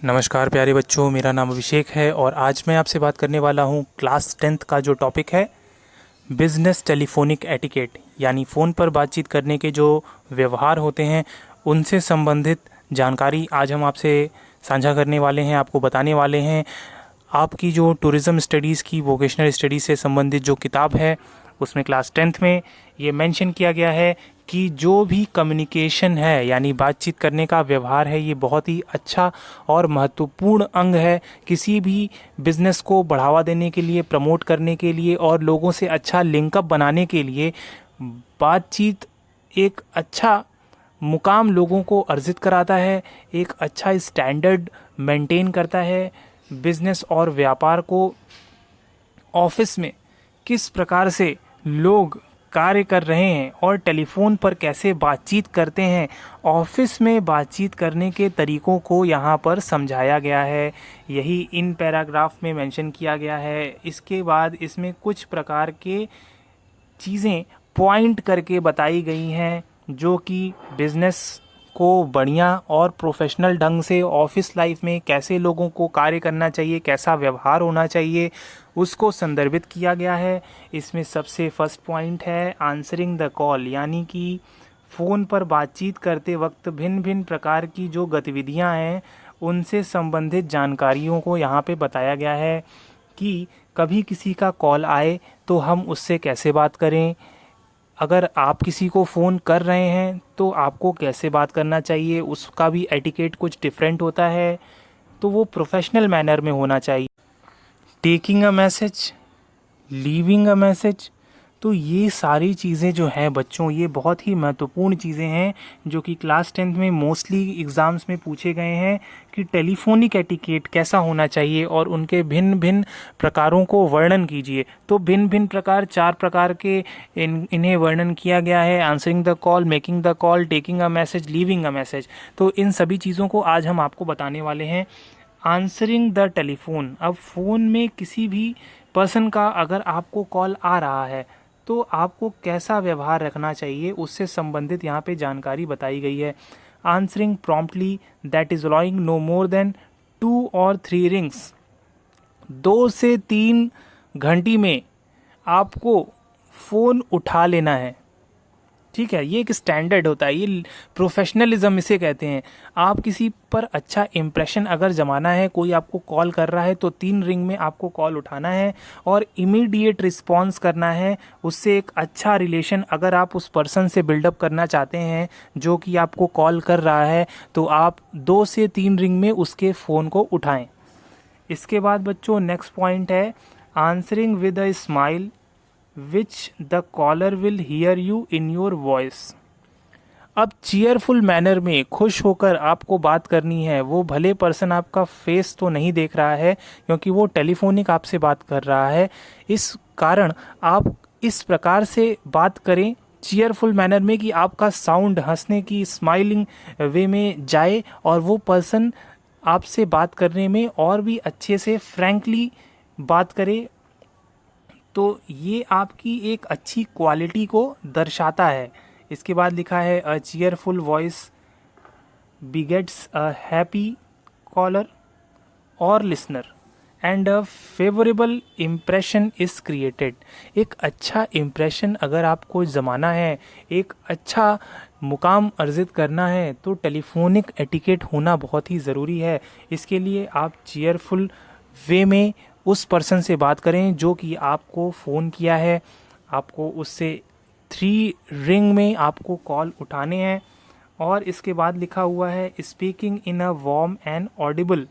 नमस्कार प्यारे बच्चों, मेरा नाम अभिषेक है और आज मैं आपसे बात करने वाला हूँ क्लास 10th का जो टॉपिक है बिजनेस टेलीफोनिक एटिकेट, यानी फ़ोन पर बातचीत करने के जो व्यवहार होते हैं उनसे संबंधित जानकारी आज हम आपसे साझा करने वाले हैं, आपको बताने वाले हैं। आपकी जो टूरिज़्म स्टडीज़ की वोकेशनल स्टडीज़ से संबंधित जो किताब है उसमें क्लास 10th में ये मेंशन किया गया है कि जो भी कम्युनिकेशन है यानी बातचीत करने का व्यवहार है, ये बहुत ही अच्छा और महत्वपूर्ण अंग है किसी भी बिज़नेस को बढ़ावा देने के लिए, प्रमोट करने के लिए और लोगों से अच्छा लिंकअप बनाने के लिए। बातचीत एक अच्छा मुकाम लोगों को अर्जित कराता है, एक अच्छा स्टैंडर्ड मेंटेन करता है। बिज़नेस और व्यापार को ऑफिस में किस प्रकार से लोग कार्य कर रहे हैं और टेलीफोन पर कैसे बातचीत करते हैं, ऑफिस में बातचीत करने के तरीकों को यहाँ पर समझाया गया है। यही इन पैराग्राफ में मेंशन किया गया है। इसके बाद इसमें कुछ प्रकार के चीज़ें पॉइंट करके बताई गई हैं जो कि बिज़नेस को बढ़िया और प्रोफेशनल ढंग से ऑफिस लाइफ में कैसे लोगों को कार्य करना चाहिए, कैसा व्यवहार होना चाहिए, उसको संदर्भित किया गया है। इसमें सबसे फर्स्ट पॉइंट है आंसरिंग द कॉल, यानी कि फ़ोन पर बातचीत करते वक्त भिन्न भिन्न प्रकार की जो गतिविधियां हैं उनसे संबंधित जानकारियों को यहाँ पे बताया गया है कि कभी किसी का कॉल आए तो हम उससे कैसे बात करें, अगर आप किसी को फ़ोन कर रहे हैं तो आपको कैसे बात करना चाहिए, उसका भी एटिकेट कुछ डिफरेंट होता है, तो वो प्रोफेशनल मैनर में होना चाहिए। Taking a message, leaving a message, तो ये सारी चीज़ें जो हैं बच्चों, ये बहुत ही महत्वपूर्ण चीज़ें हैं जो कि क्लास 10th में मोस्टली एग्ज़ाम्स में पूछे गए हैं कि टेलीफोनिक एटिकेट कैसा होना चाहिए और उनके भिन्न भिन्न प्रकारों को वर्णन कीजिए। तो भिन्न भिन्न प्रकार, 4 प्रकार के इन्हें वर्णन किया गया है। Answering the call, making the call, taking a message, leaving a message. तो इन सभी चीज़ों को आज हम आपको बताने वाले हैं। आंसरिंग द टेलीफोन, अब फ़ोन में किसी भी पर्सन का अगर आपको कॉल आ रहा है तो आपको कैसा व्यवहार रखना चाहिए, उससे संबंधित यहाँ पे जानकारी बताई गई है। Answering promptly, that is allowing no more than 2 और 3 रिंग्स, 2 से 3 घंटी में आपको फ़ोन उठा लेना है। ठीक है, ये एक स्टैंडर्ड होता है, ये प्रोफेशनलिज्म इसे कहते हैं। आप किसी पर अच्छा इम्प्रेशन अगर जमाना है, कोई आपको कॉल कर रहा है तो 3 रिंग में आपको कॉल उठाना है और इमीडिएट रिस्पॉन्स करना है। उससे एक अच्छा रिलेशन अगर आप उस पर्सन से बिल्डअप करना चाहते हैं जो कि आपको कॉल कर रहा है, तो आप 2 से 3 रिंग में उसके फ़ोन को उठाएं। इसके बाद बच्चों नेक्स्ट पॉइंट है answering with a smile which the caller will hear you in your voice. अब चीयरफुल मैनर में खुश होकर आपको बात करनी है। वो भले पर्सन आपका फेस तो नहीं देख रहा है क्योंकि वो टेलीफोनिक आपसे बात कर रहा है, इस कारण आप इस प्रकार से बात करें चीयरफुल मैनर में कि आपका साउंड हंसने की, स्माइलिंग वे में जाए और वो पर्सन आपसे बात करने में और भी अच्छे से फ्रैंकली बात करे। तो ये आपकी एक अच्छी क्वालिटी को दर्शाता है। इसके बाद लिखा है a cheerful voice begets a happy caller और listener and a favourable impression is created. एक अच्छा इम्प्रेशन अगर आपको जमाना है, एक अच्छा मुकाम अर्जित करना है, तो टेलीफोनिक एटिकेट होना बहुत ही ज़रूरी है। इसके लिए आप चीयरफुल वे में उस पर्सन से बात करें जो कि आपको फ़ोन किया है। आपको उससे 3 रिंग में आपको कॉल उठाने हैं। और इसके बाद लिखा हुआ है speaking in a warm and Audible,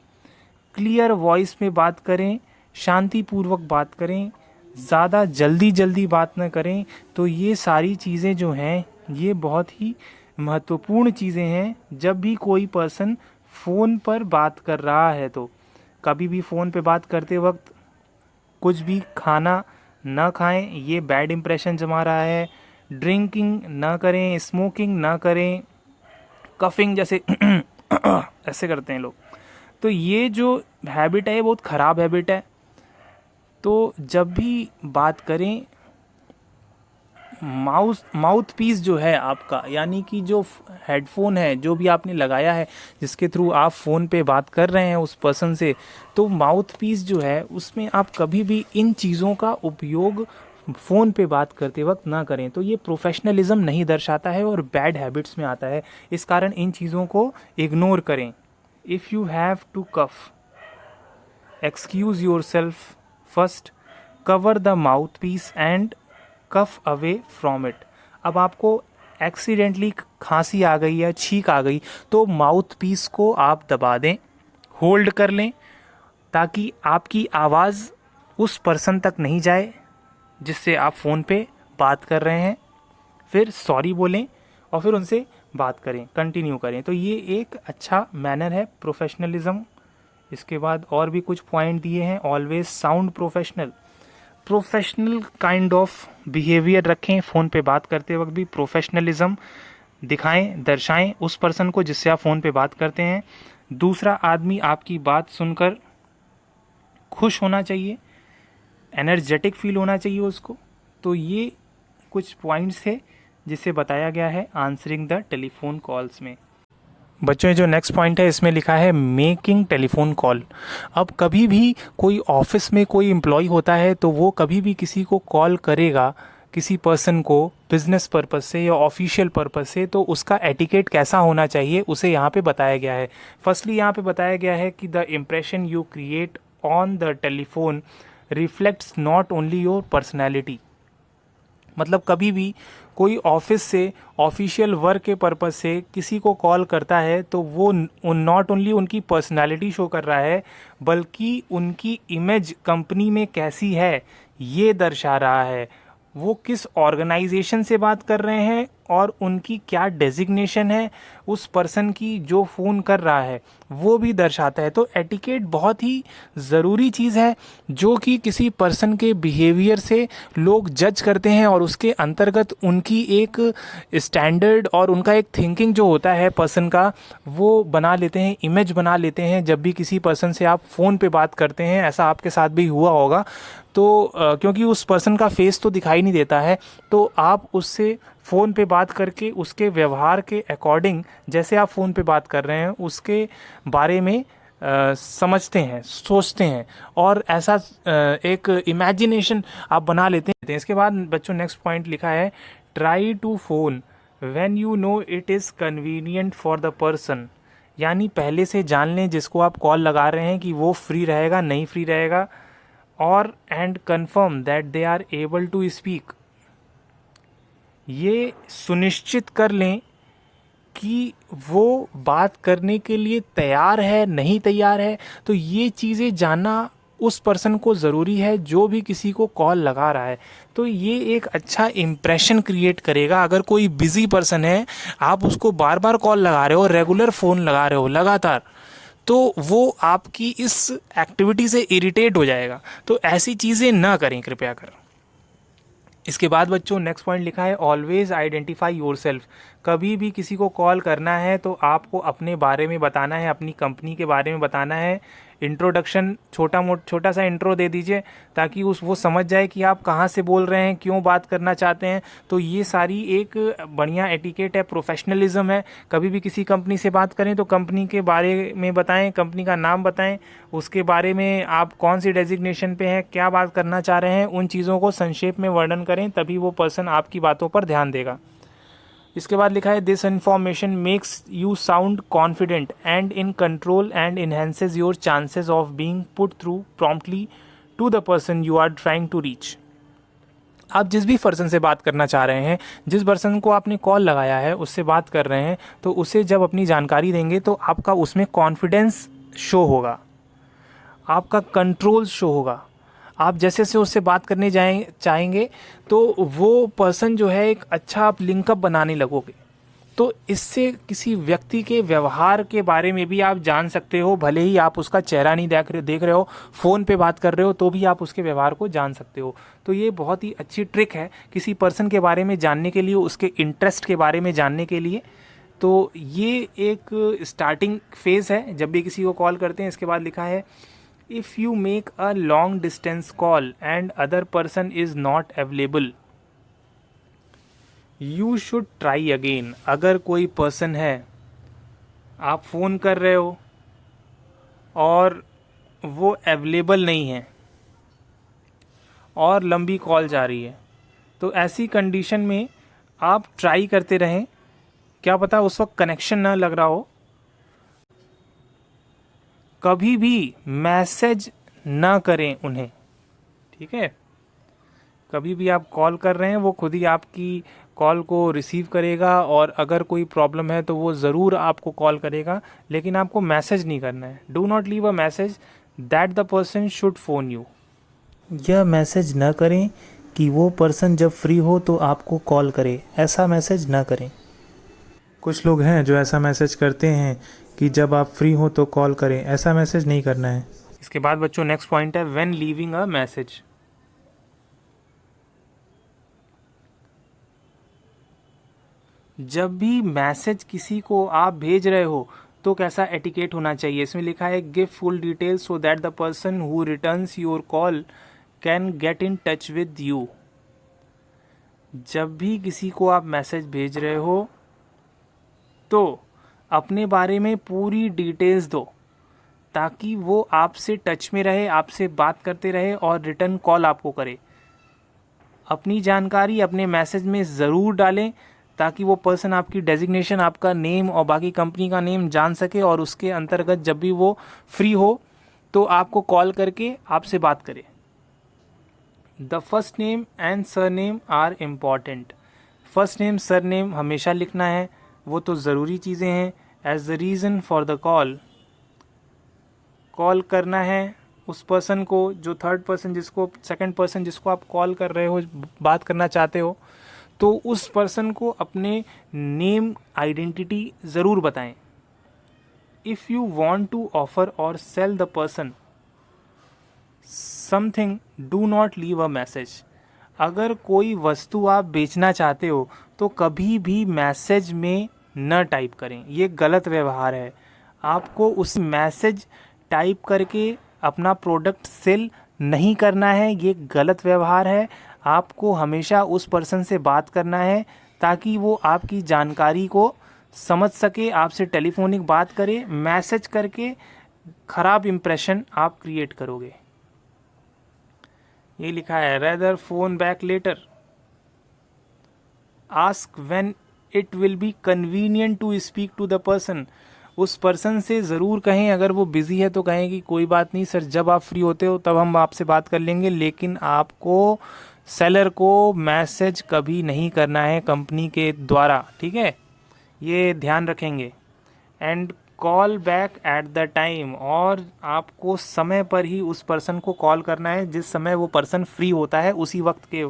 clear voice में बात करें, शांतिपूर्वक बात करें, ज़्यादा जल्दी जल्दी बात न करें। तो ये सारी चीज़ें जो हैं ये बहुत ही महत्वपूर्ण चीज़ें हैं जब भी कोई पर्सन फ़ोन पर बात कर रहा है। तो कभी भी फ़ोन पे बात करते वक्त कुछ भी खाना न खाएं, ये बैड इंप्रेशन जमा रहा है। ड्रिंकिंग ना करें, स्मोकिंग ना करें, कफिंग जैसे ऐसे करते हैं लोग, तो ये जो हैबिट है ये बहुत ख़राब हैबिट है। तो जब भी बात करें माउथ पीस जो है आपका, यानी कि जो हेडफोन है जो भी आपने लगाया है जिसके थ्रू आप फ़ोन पे बात कर रहे हैं उस पर्सन से, तो माउथ पीस जो है उसमें आप कभी भी इन चीज़ों का उपयोग फ़ोन पे बात करते वक्त ना करें। तो ये प्रोफेशनलिज्म नहीं दर्शाता है और बैड हैबिट्स में आता है। इस कारण इन चीज़ों को इग्नोर करें। If you have to cough, excuse yourself first, cover the mouthpiece and cough away from it. अब आपको एक्सीडेंटली खांसी आ गई या छींक आ गई तो माउथ पीस को आप दबा दें, होल्ड कर लें, ताकि आपकी आवाज़ उस पर्सन तक नहीं जाए जिससे आप फ़ोन पे बात कर रहे हैं। फिर सॉरी बोलें और फिर उनसे बात करें, कंटिन्यू करें। तो ये एक अच्छा मैनर है प्रोफेशनलिज्म। इसके बाद और भी कुछ पॉइंट दिए हैं। Always sound professional, professional kind of behaviour रखें। फ़ोन पे बात करते वक्त भी प्रोफेशनलिज्म दिखाएं, दर्शाएं उस पर्सन को जिससे आप फ़ोन पे बात करते हैं। दूसरा आदमी आपकी बात सुनकर खुश होना चाहिए, एनर्जेटिक फील होना चाहिए उसको। तो ये कुछ पॉइंट्स है जिसे बताया गया है आंसरिंग द टेलीफोन कॉल्स में। बच्चों, जो नेक्स्ट पॉइंट है इसमें लिखा है मेकिंग टेलीफोन कॉल। अब कभी भी कोई ऑफिस में कोई एम्प्लॉय होता है तो वो कभी भी किसी को कॉल करेगा, किसी पर्सन को बिजनेस पर्पस से या ऑफिशियल पर्पस से, तो उसका एटिकेट कैसा होना चाहिए उसे यहाँ पे बताया गया है। फर्स्टली यहाँ पे बताया गया है कि the impression you create on the telephone reflects not only your personality. मतलब कभी भी कोई ऑफिस से ऑफिशियल वर्क के पर्पस से किसी को कॉल करता है तो वो नॉट ओनली उनकी पर्सनालिटी शो कर रहा है, बल्कि उनकी इमेज कंपनी में कैसी है ये दर्शा रहा है। वो किस ऑर्गेनाइजेशन से बात कर रहे हैं और उनकी क्या डेजिग्नेशन है उस पर्सन की जो फ़ोन कर रहा है, वो भी दर्शाता है। तो एटिकेट बहुत ही ज़रूरी चीज़ है जो कि किसी पर्सन के बिहेवियर से लोग जज करते हैं और उसके अंतर्गत उनकी एक स्टैंडर्ड और उनका एक थिंकिंग जो होता है पर्सन का, वो बना लेते हैं, इमेज बना लेते हैं। जब भी किसी पर्सन से आप फ़ोन पे बात करते हैं, ऐसा आपके साथ भी हुआ होगा, तो क्योंकि उस पर्सन का फेस तो दिखाई नहीं देता है, तो आप उससे फ़ोन पे बात करके उसके व्यवहार के अकॉर्डिंग, जैसे आप फ़ोन पे बात कर रहे हैं उसके बारे में समझते हैं, सोचते हैं और ऐसा एक इमेजिनेशन आप बना लेते हैं। इसके बाद बच्चों नेक्स्ट पॉइंट लिखा है try to phone when you know it is convenient for the person. यानी पहले से जान लें जिसको आप कॉल लगा रहे हैं कि वो फ्री रहेगा, नहीं फ्री रहेगा, और and confirm that they are able to speak. ये सुनिश्चित कर लें कि वो बात करने के लिए तैयार है, नहीं तैयार है। तो ये चीज़ें जानना उस पर्सन को ज़रूरी है जो भी किसी को कॉल लगा रहा है। तो ये एक अच्छा इम्प्रेशन क्रिएट करेगा। अगर कोई बिज़ी पर्सन है, आप उसको बार बार कॉल लगा रहे हो, रेगुलर फ़ोन लगा रहे हो लगातार, तो वो आपकी इस एक्टिविटी से इरिटेट हो जाएगा। तो ऐसी चीज़ें ना करें कृपया कर। इसके बाद बच्चों नेक्स्ट पॉइंट लिखा है ऑलवेज आइडेंटिफाई योरसेल्फ। कभी भी किसी को कॉल करना है तो आपको अपने बारे में बताना है, अपनी कंपनी के बारे में बताना है। इंट्रोडक्शन छोटा सा इंट्रो दे दीजिए ताकि वो समझ जाए कि आप कहाँ से बोल रहे हैं, क्यों बात करना चाहते हैं। तो ये सारी एक बढ़िया एटिकेट है, प्रोफेशनलिज्म है। कभी भी किसी कंपनी से बात करें तो कंपनी के बारे में बताएं, कंपनी का नाम बताएं, उसके बारे में आप कौन सी डेजिग्नेशन पे हैं, क्या बात करना चाह रहे हैं, उन चीज़ों को संक्षेप में वर्णन करें, तभी वो पर्सन आपकी बातों पर ध्यान देगा। इसके बाद लिखा है this information makes you sound confident and in control and enhances your chances of being put through promptly to the person you are trying to reach. आप जिस भी पर्सन से बात करना चाह रहे हैं, जिस पर्सन को आपने कॉल लगाया है उससे बात कर रहे हैं, तो उसे जब अपनी जानकारी देंगे तो आपका उसमें कॉन्फिडेंस शो होगा, आपका कंट्रोल शो होगा। आप जैसे से उससे बात करने चाहेंगे तो वो पर्सन जो है एक अच्छा आप लिंकअप बनाने लगोगे। तो इससे किसी व्यक्ति के व्यवहार के बारे में भी आप जान सकते हो। भले ही आप उसका चेहरा नहीं देख रहे हो, फ़ोन पे बात कर रहे हो, तो भी आप उसके व्यवहार को जान सकते हो। तो ये बहुत ही अच्छी ट्रिक है किसी पर्सन के बारे में जानने के लिए, उसके इंटरेस्ट के बारे में जानने के लिए। तो ये एक स्टार्टिंग फेज़ है जब भी किसी को कॉल करते हैं। इसके बाद लिखा है if you make a long distance call and other person is not available, you should try again. अगर कोई पर्सन है, आप फ़ोन कर रहे हो और वो अवेलेबल नहीं है और लंबी कॉल जा रही है, तो ऐसी कंडीशन में आप ट्राई करते रहें। क्या पता उस वक्त कनेक्शन ना लग रहा हो। कभी भी मैसेज ना करें उन्हें, ठीक है। कभी भी आप कॉल कर रहे हैं, वो खुद ही आपकी कॉल को रिसीव करेगा और अगर कोई प्रॉब्लम है तो वो ज़रूर आपको कॉल करेगा, लेकिन आपको मैसेज नहीं करना है। Do not leave a message that the person should phone you. यह मैसेज न करें कि वो पर्सन जब फ्री हो तो आपको कॉल करे, ऐसा मैसेज न करें। कुछ लोग हैं जो ऐसा मैसेज करते हैं कि जब आप फ्री हो तो कॉल करें, ऐसा मैसेज नहीं करना है। इसके बाद बच्चों नेक्स्ट पॉइंट है व्हेन लीविंग अ मैसेज। जब भी मैसेज किसी को आप भेज रहे हो तो कैसा एटिकेट होना चाहिए। इसमें लिखा है give full details so that the person who returns your call can get in touch with you. जब भी किसी को आप मैसेज भेज रहे हो तो अपने बारे में पूरी डिटेल्स दो, ताकि वो आपसे टच में रहे, आपसे बात करते रहे और रिटर्न कॉल आपको करे। अपनी जानकारी अपने मैसेज में ज़रूर डालें, ताकि वो पर्सन आपकी डेजिग्नेशन, आपका नेम और बाकी कंपनी का नेम जान सके और उसके अंतर्गत जब भी वो फ्री हो तो आपको कॉल करके आपसे बात करे। The first name and surname are important. First name surname हमेशा लिखना है, वो तो ज़रूरी चीज़ें हैं। As the reason for the call, call करना है उस पर्सन को, जो थर्ड पर्सन जिसको, सेकंड पर्सन जिसको आप कॉल कर रहे हो, बात करना चाहते हो, तो उस पर्सन को अपने नेम आइडेंटिटी ज़रूर बताएं। If you want to offer और sell the person something do not leave a message. अगर कोई वस्तु आप बेचना चाहते हो तो कभी भी मैसेज में न टाइप करें, ये गलत व्यवहार है। आपको उस मैसेज टाइप करके अपना प्रोडक्ट सेल नहीं करना है, ये गलत व्यवहार है। आपको हमेशा उस पर्सन से बात करना है ताकि वो आपकी जानकारी को समझ सके, आपसे टेलीफोनिक बात करे। मैसेज करके ख़राब इम्प्रेशन आप क्रिएट करोगे। ये लिखा है rather phone back later, ask when it will be convenient to speak to the person. उस पर्सन से ज़रूर कहें, अगर वो बिज़ी है तो कहें कि कोई बात नहीं सर, जब आप फ्री होते हो तब हम आपसे बात कर लेंगे। लेकिन आपको सेलर को मैसेज कभी नहीं करना है कंपनी के द्वारा, ठीक है, ये ध्यान रखेंगे। And call back at the time, और आपको समय पर ही उस पर्सन को कॉल करना है जिस समय वो पर्सन फ्री होता है। उसी वक्त के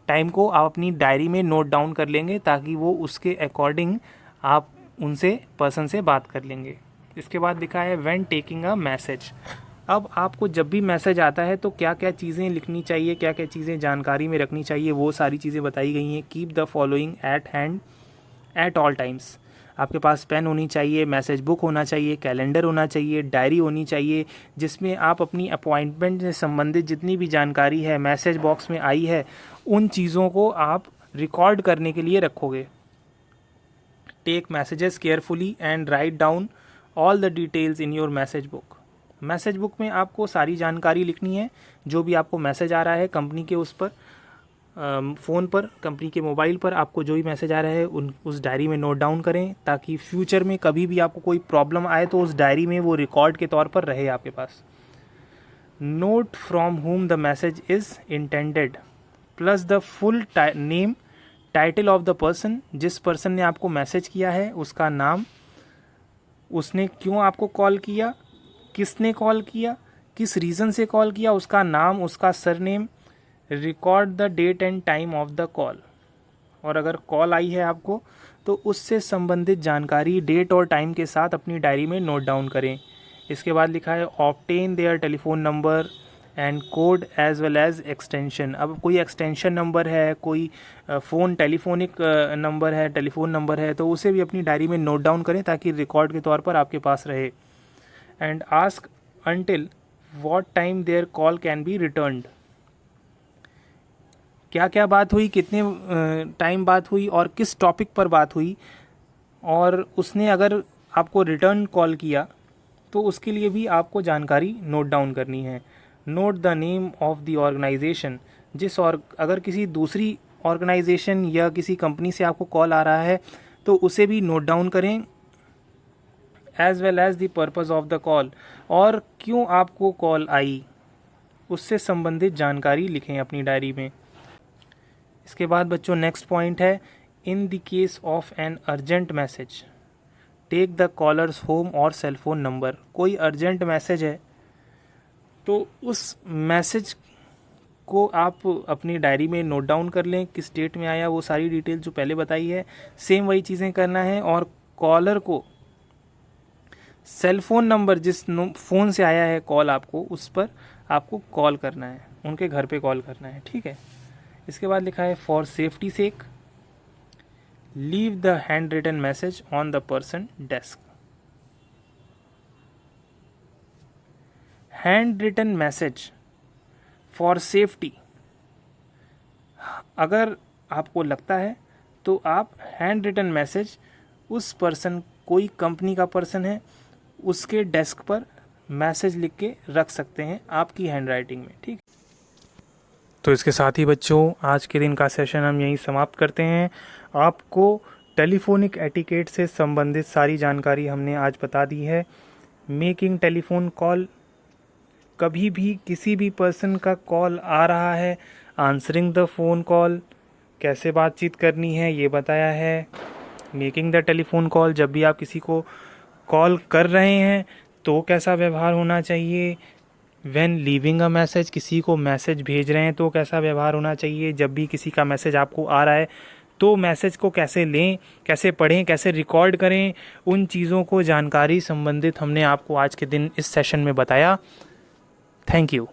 टाइम को आप अपनी डायरी में नोट डाउन कर लेंगे, ताकि वो उसके अकॉर्डिंग आप उनसे पर्सन से बात कर लेंगे। इसके बाद लिखा है व्हेन टेकिंग अ मैसेज। अब आपको जब भी मैसेज आता है तो क्या क्या चीज़ें लिखनी चाहिए, क्या क्या चीज़ें जानकारी में रखनी चाहिए, वो सारी चीज़ें बताई गई हैं। Keep the following eight hand at all times. आपके पास पेन होनी चाहिए, मैसेज बुक होना चाहिए, कैलेंडर होना चाहिए, डायरी होनी चाहिए, जिसमें आप अपनी अपॉइंटमेंट से संबंधित जितनी भी जानकारी है मैसेज बॉक्स में आई है, उन चीज़ों को आप रिकॉर्ड करने के लिए रखोगे। Take messages carefully and write down all the details in your message book. Message book में आपको सारी जानकारी लिखनी है, जो भी आपको मैसेज आ रहा है कंपनी के उस पर, फ़ोन पर, कंपनी के मोबाइल पर आपको जो भी मैसेज आ रहा है उस डायरी में नोट डाउन करें, ताकि फ्यूचर में कभी भी आपको कोई प्रॉब्लम आए तो उस डायरी में वो रिकॉर्ड के तौर पर रहे आपके पास। Note from whom the message is intended plus the full name, title of the person. जिस पर्सन ने आपको मैसेज किया है उसका नाम, उसने क्यों आपको कॉल किया, किसने कॉल किया, किस रीज़न से कॉल किया, उसका नाम, उसका surname. Record the date and time of the call, और अगर कॉल आई है आपको तो उससे संबंधित जानकारी डेट और टाइम के साथ अपनी डायरी में नोट डाउन करें। इसके बाद लिखा है obtain their telephone number and code as well as extension. अब कोई एक्सटेंशन नंबर है, कोई फ़ोन टेलीफोनिक नंबर है, टेलीफोन नंबर है, तो उसे भी अपनी डायरी में नोट डाउन करें ताकि रिकॉर्ड के तौर पर आपके पास रहे। And ask until what time their call can be returned. क्या क्या बात हुई, कितने टाइम बात हुई और किस टॉपिक पर बात हुई, और उसने अगर आपको रिटर्न कॉल किया तो उसके लिए भी आपको जानकारी नोट डाउन करनी है। Note the name of the organisation, अगर किसी दूसरी ऑर्गेनाइजेशन या किसी कंपनी से आपको कॉल आ रहा है तो उसे भी नोट डाउन करें, as well as the purpose of the call, और क्यों आपको कॉल आई उससे संबंधित जानकारी लिखें अपनी डायरी में। इसके बाद बच्चों नेक्स्ट पॉइंट है, in the case of an urgent message take the caller's home और सेल फोन नंबर। कोई अर्जेंट मैसेज है तो उस मैसेज को आप अपनी डायरी में नोट डाउन कर लें, किस डेट में आया, वो सारी डिटेल जो पहले बताई है सेम वही चीज़ें करना है, और कॉलर को सेल फोन नंबर जिस फ़ोन से आया है कॉल आपको, उस पर आपको कॉल करना है, उनके घर पे कॉल करना है, ठीक है। इसके बाद लिखा है for safety sake leave the hand written message on the person desk. Hand written message for safety, अगर आपको लगता है तो आप हैंड रिटन मैसेज उस पर्सन, कोई कंपनी का पर्सन है, उसके डेस्क पर मैसेज लिख के रख सकते हैं आपकी हैंड राइटिंग में, ठीक। तो इसके साथ ही बच्चों आज के दिन का सेशन हम यहीं समाप्त करते हैं। आपको टेलीफोनिक एटिकेट से संबंधित सारी जानकारी हमने आज बता दी है। मेकिंग टेलीफोन कॉल, कभी भी किसी भी पर्सन का कॉल आ रहा है, आंसरिंग द फ़ोन कॉल, कैसे बातचीत करनी है ये बताया है। मेकिंग द टेलीफोन कॉल, जब भी आप किसी को कॉल कर रहे हैं तो कैसा व्यवहार होना चाहिए। व्हेन लीविंग अ मैसेज, किसी को मैसेज भेज रहे हैं तो कैसा व्यवहार होना चाहिए। जब भी किसी का मैसेज आपको आ रहा है तो मैसेज को कैसे लें, कैसे पढ़ें, कैसे रिकॉर्ड करें, उन चीज़ों को जानकारी संबंधित हमने आपको आज के दिन इस सेशन में बताया। Thank you.